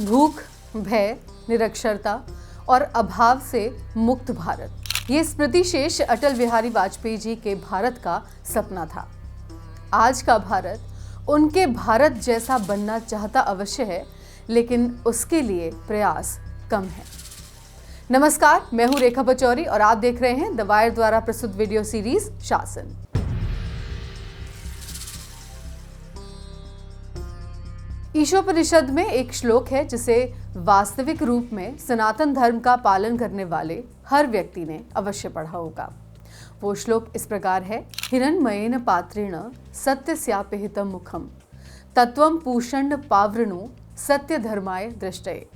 भूख, भय, निरक्षरता और अभाव से मुक्त भारत, ये स्मृति शेष अटल बिहारी वाजपेयी जी के भारत का सपना था। आज का भारत उनके भारत जैसा बनना चाहता अवश्य है, लेकिन उसके लिए प्रयास कम है। नमस्कार, मैं हूं रेखा पचौरी और आप देख रहे हैं द वायर द्वारा प्रस्तुत वीडियो सीरीज शासन। ईशोपनिषद में एक श्लोक है जिसे वास्तविक रूप में सनातन धर्म का पालन करने वाले हर व्यक्ति ने अवश्य पढ़ा होगा। वो श्लोक इस प्रकार है, हिरण्मयेन पात्रेण सत्यस्यापिहितं मुखम तत्वं पूषण्ड पावृणु सत्य धर्माय दृष्टये।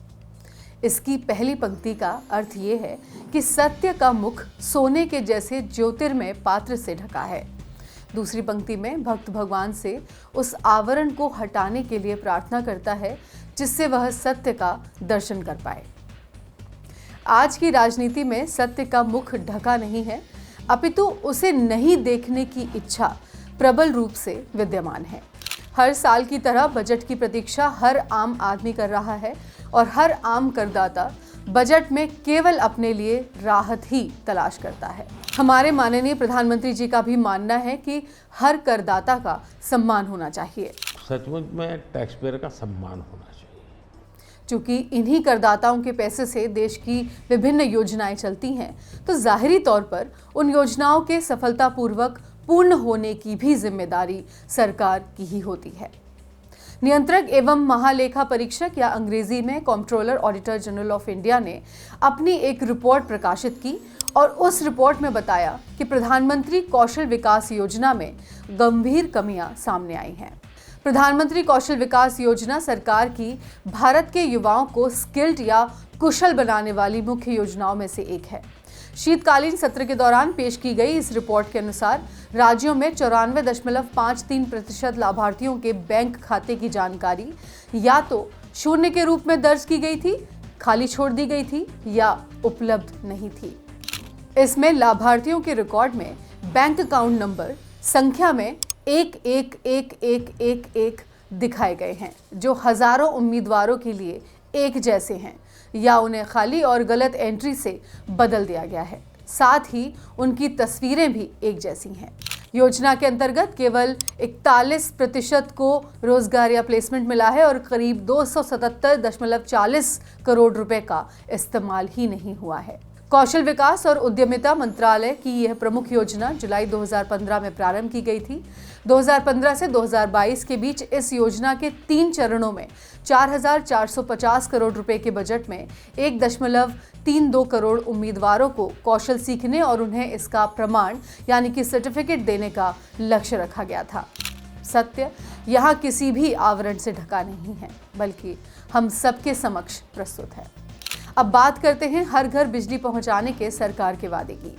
इसकी पहली पंक्ति का अर्थ ये है कि सत्य का मुख सोने के जैसे ज्योतिर्मय पात्र से ढका है। दूसरी पंक्ति में भक्त भगवान से उस आवरण को हटाने के लिए प्रार्थना करता है जिससे वह सत्य का दर्शन कर पाए। आज की राजनीति में सत्य का मुख ढका नहीं है, अपितु उसे नहीं देखने की इच्छा प्रबल रूप से विद्यमान है। हर साल की तरह बजट की प्रतीक्षा हर आम आदमी कर रहा है और हर आम करदाता बजट में केवल अपने लिए राहत ही तलाश करता है। हमारे माननीय प्रधानमंत्री जी का भी मानना है कि हर करदाता का सम्मान होना चाहिए। सचमुच में टैक्स पेयर का सम्मान होना चाहिए। चूंकि इन्हीं करदाताओं के पैसे से देश की विभिन्न योजनाएं चलती हैं, तो जाहिरी तौर पर उन योजनाओं के सफलतापूर्वक पूर्ण होने की भी जिम्मेदारी सरकार की ही होती है। नियंत्रक एवं महालेखा परीक्षक या अंग्रेजी में controller auditor general of India ने अपनी एक रिपोर्ट प्रकाशित की और उस रिपोर्ट में बताया कि प्रधानमंत्री कौशल विकास योजना में गंभीर कमियां सामने आई हैं। प्रधानमंत्री कौशल विकास योजना सरकार की भारत के युवाओं को स्किल्ड या कुशल बनाने वाली मुख्य योजनाओं में से एक है। शीतकालीन सत्र के दौरान पेश की गई इस रिपोर्ट के अनुसार राज्यों में 94.53% लाभार्थियों के बैंक खाते की जानकारी या तो शून्य के रूप में दर्ज की गई थी, खाली छोड़ दी गई थी या उपलब्ध नहीं थी। इसमें लाभार्थियों के रिकॉर्ड में बैंक अकाउंट नंबर संख्या में 111111 दिखाए गए हैं, जो हजारों उम्मीदवारों के लिए एक जैसे हैं या उन्हें खाली और गलत एंट्री से बदल दिया गया है। साथ ही उनकी तस्वीरें भी एक जैसी हैं। योजना के अंतर्गत केवल 41% को रोजगार या प्लेसमेंट मिला है और करीब 277.40 करोड़ रुपए का इस्तेमाल ही नहीं हुआ है। कौशल विकास और उद्यमिता मंत्रालय की यह प्रमुख योजना जुलाई 2015 में प्रारंभ की गई थी। 2015 से 2022 के बीच इस योजना के 3 चरणों में 4,450 करोड़ रुपए के बजट में 1.32 करोड़ उम्मीदवारों को कौशल सीखने और उन्हें इसका प्रमाण यानी कि सर्टिफिकेट देने का लक्ष्य रखा गया था। सत्य यहाँ किसी भी आवरण से ढका नहीं है, बल्कि हम सबके समक्ष प्रस्तुत है। अब बात करते हैं हर घर बिजली पहुंचाने के सरकार के वादे की।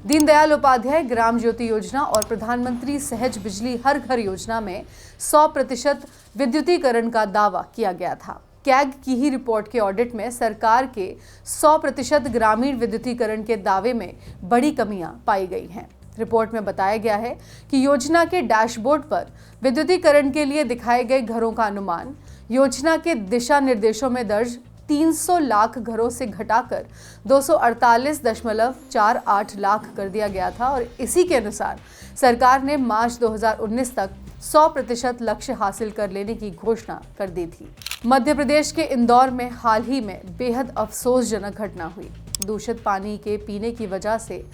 दीनदयाल उपाध्याय ग्राम ज्योति योजना और प्रधानमंत्री सहज बिजली हर घर योजना में 100% विद्युतीकरण का दावा किया गया था। कैग की ही रिपोर्ट के ऑडिट में सरकार के 100% ग्रामीण विद्युतीकरण के दावे में बड़ी कमियां पाई गई हैं। रिपोर्ट में बताया गया है कि योजना के डैशबोर्ड पर विद्युतीकरण के लिए दिखाए गए घरों का अनुमान योजना के दिशा निर्देशों में दर्ज 300 लाख घरों से घटाकर 248.48 लाख कर दिया गया था और इसी के अनुसार सरकार ने मार्च 2019 तक 100% लक्ष्य हासिल कर लेने की घोषणा कर दी थी। मध्य प्रदेश के इंदौर में हाल ही में बेहद अफसोसजनक घटना हुई। दूषित पानी के पीने की वजह से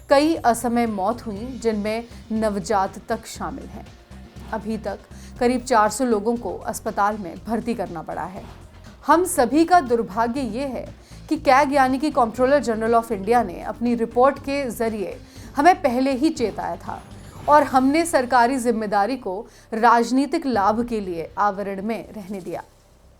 कई असमय मौत हुई, जिनमें नवजात तक शामिल हैं। अभी तक करीब 400 लोगों को अस्पताल में भर्ती करना पड़ा है। हम सभी का दुर्भाग्य ये है कि कैग यानी कि कंट्रोलर जनरल ऑफ इंडिया ने अपनी रिपोर्ट के जरिए हमें पहले ही चेताया था और हमने सरकारी जिम्मेदारी को राजनीतिक लाभ के लिए आवरण में रहने दिया।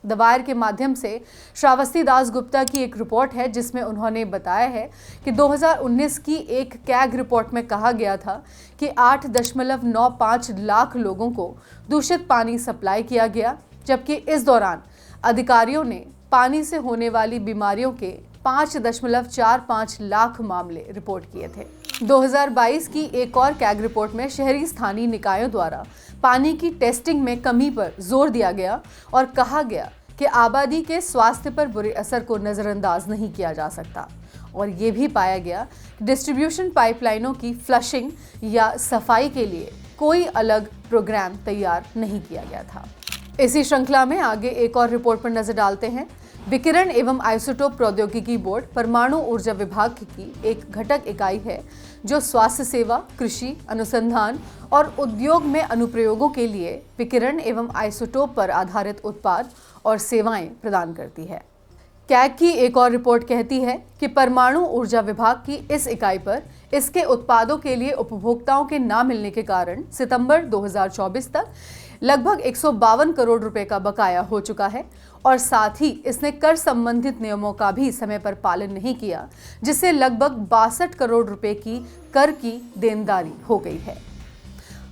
द वायर के माध्यम से श्रावस्ती दास गुप्ता की एक रिपोर्ट है जिसमें उन्होंने बताया है कि 2019 की एक कैग रिपोर्ट में कहा गया था कि 8.95 लाख लोगों को दूषित पानी सप्लाई किया गया, जबकि इस दौरान अधिकारियों ने पानी से होने वाली बीमारियों के 5.45 लाख मामले रिपोर्ट किए थे। 2022 की एक और कैग रिपोर्ट में शहरी स्थानीय निकायों द्वारा पानी की टेस्टिंग में कमी पर जोर दिया गया और कहा गया कि आबादी के स्वास्थ्य पर बुरे असर को नज़रअंदाज नहीं किया जा सकता और ये भी पाया गया कि डिस्ट्रीब्यूशन पाइपलाइनों की फ्लशिंग या सफाई के लिए कोई अलग प्रोग्राम तैयार नहीं किया गया था। इसी श्रृंखला में आगे एक और रिपोर्ट पर नजर डालते हैं। विकिरण एवं आइसोटोप प्रौद्योगिकी बोर्ड परमाणु ऊर्जा विभाग की एक घटक इकाई है जो स्वास्थ्य सेवा, कृषि, अनुसंधान और उद्योग में अनुप्रयोगों के लिए विकिरण एवं आइसोटोप पर आधारित उत्पाद और सेवाएं प्रदान करती है। कैग की एक और रिपोर्ट कहती है कि परमाणु ऊर्जा विभाग की इस इकाई पर इसके उत्पादों के लिए उपभोक्ताओं के ना मिलने के कारण सितंबर 2024 तक लगभग 152 करोड़ रुपए का बकाया हो चुका है और साथ ही इसने कर संबंधित नियमों का भी समय पर पालन नहीं किया, जिससे लगभग 62 करोड़ रुपए की कर की देनदारी हो गई है।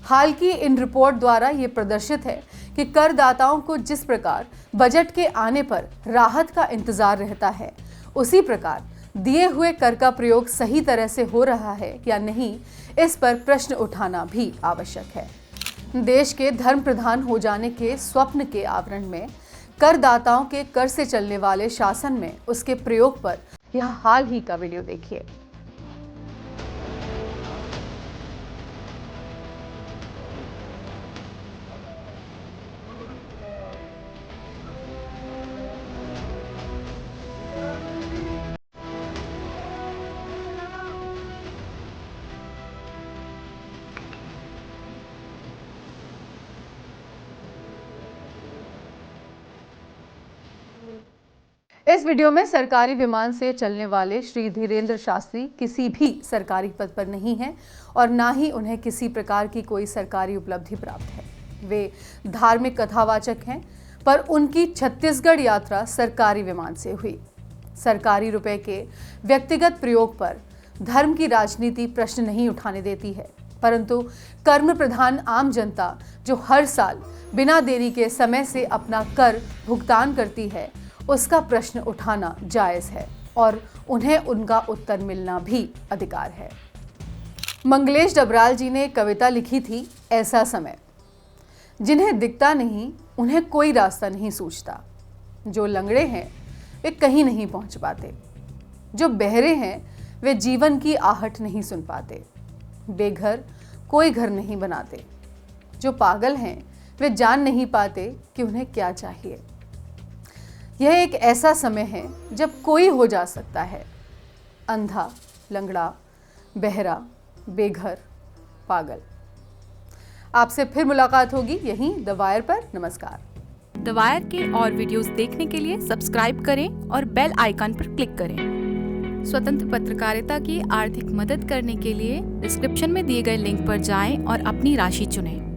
हाल की इन रिपोर्ट द्वारा ये प्रदर्शित है कि करदाताओं को जिस प्रकार बजट के आने पर राहत का इंतजार रहता है, उसी प्रकार दिए हुए कर का प्रयोग सही तरह से हो रहा है या नहीं, इस पर प्रश्न उठाना भी आवश्यक है। देश के धर्म प्रधान हो जाने के स्वप्न के आवरण में करदाताओं के कर से चलने वाले शासन में उसके प्रयोग पर यह हाल ही का वीडियो देखिए। इस वीडियो में सरकारी विमान से चलने वाले श्री धीरेन्द्र शास्त्री किसी भी सरकारी पद पर नहीं हैं और ना ही उन्हें किसी प्रकार की कोई सरकारी उपलब्धि प्राप्त है। वे धार्मिक कथावाचक हैं, पर उनकी छत्तीसगढ़ यात्रा सरकारी विमान से हुई। सरकारी रुपए के व्यक्तिगत प्रयोग पर धर्म की राजनीति प्रश्न नहीं उठाने देती है, परंतु कर्म प्रधान आम जनता जो हर साल बिना देरी के समय से अपना कर भुगतान करती है, उसका प्रश्न उठाना जायज है और उन्हें उनका उत्तर मिलना भी अधिकार है। मंगलेश डबराल जी ने कविता लिखी थी, ऐसा समय, जिन्हें दिखता नहीं उन्हें कोई रास्ता नहीं सूझता। जो लंगड़े हैं वे कहीं नहीं पहुंच पाते, जो बहरे हैं वे जीवन की आहट नहीं सुन पाते, बेघर कोई घर नहीं बनाते, जो पागल हैं वे जान नहीं पाते कि उन्हें क्या चाहिए। यह एक ऐसा समय है जब कोई हो जा सकता है अंधा, लंगड़ा, बहरा, बेघर, पागल। आपसे फिर मुलाकात होगी यहीं द वायर पर। नमस्कार। द वायर के और वीडियोस देखने के लिए सब्सक्राइब करें और बेल आइकन पर क्लिक करें। स्वतंत्र पत्रकारिता की आर्थिक मदद करने के लिए डिस्क्रिप्शन में दिए गए लिंक पर जाएं और अपनी राशि चुनें।